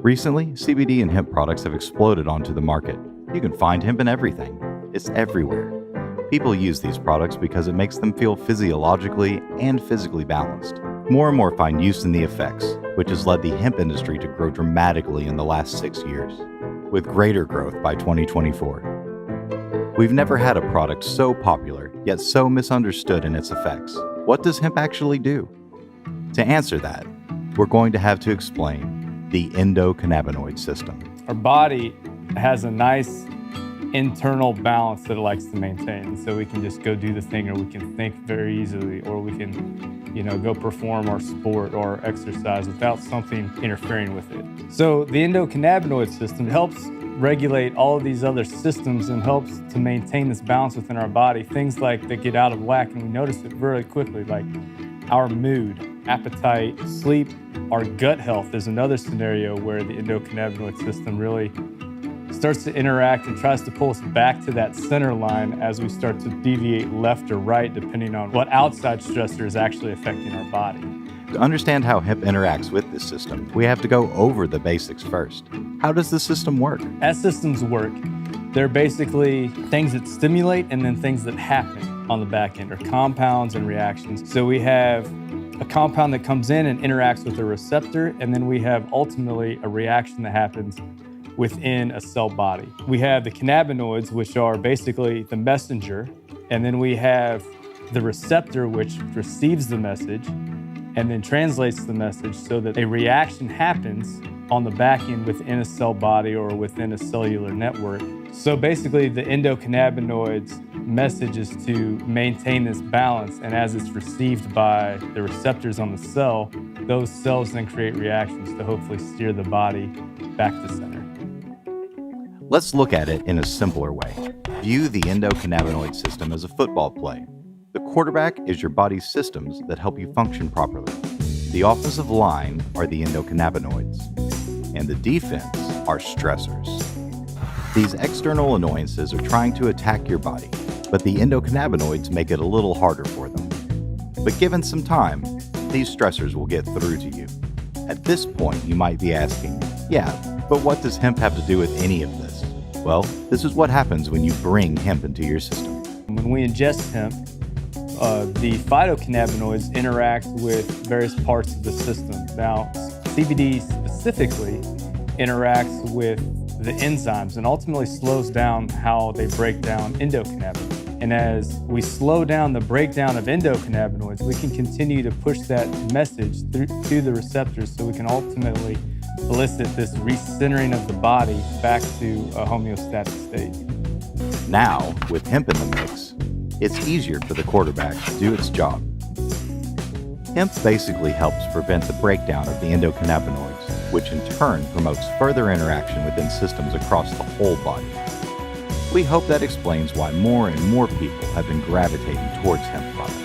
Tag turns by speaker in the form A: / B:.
A: Recently, CBD and hemp products have exploded onto the market. You can find hemp in everything. It's everywhere. People use these products because it makes them feel physiologically and physically balanced. More and more find use in the effects, which has led the hemp industry to grow dramatically in the last 6 years, with greater growth by 2024. We've never had a product so popular, yet so misunderstood in its effects. What does hemp actually do? To answer that, we're going to have to explain the endocannabinoid system.
B: Our body has a nice internal balance that it likes to maintain. So we can just go do the thing, or we can think very easily, or we can, go perform our sport or exercise without something interfering with it. So the endocannabinoid system helps regulate all of these other systems and helps to maintain this balance within our body. Things like that get out of whack, and we notice it very quickly, like our mood, appetite, sleep. Our gut health is another scenario where the endocannabinoid system really starts to interact and tries to pull us back to that center line as we start to deviate left or right, depending on what outside stressor is actually affecting our body.
A: To understand how hemp interacts with this system, we have to go over the basics first. How does the system work?
B: As systems work, they're basically things that stimulate and then things that happen on the back end, or compounds and reactions. So we have a compound that comes in and interacts with a receptor, and then we have ultimately a reaction that happens within a cell body. We have the cannabinoids, which are basically the messenger, and then we have the receptor, which receives the message and then translates the message so that a reaction happens on the back end within a cell body or within a cellular network. So basically the endocannabinoids message is to maintain this balance, and as it's received by the receptors on the cell, those cells then create reactions to hopefully steer the body back to center.
A: Let's look at it in a simpler way. View the endocannabinoid system as a football play. The quarterback is your body's systems that help you function properly. The offensive line are the endocannabinoids, and the defense are stressors. These external annoyances are trying to attack your body, but the endocannabinoids make it a little harder for them. But given some time, these stressors will get through to you. At this point, you might be asking, yeah, but what does hemp have to do with any of this? Well, this is what happens when you bring hemp into your system.
B: When we ingest hemp, the phytocannabinoids interact with various parts of the system. Now, CBD specifically interacts with the enzymes and ultimately slows down how they break down endocannabinoids. And as we slow down the breakdown of endocannabinoids, we can continue to push that message through the receptors, so we can ultimately elicit this recentering of the body back to a homeostatic state.
A: Now, with hemp in the mix, it's easier for the quarterback to do its job. Hemp basically helps prevent the breakdown of the endocannabinoids, which in turn promotes further interaction within systems across the whole body. We hope that explains why more and more people have been gravitating towards hemp products.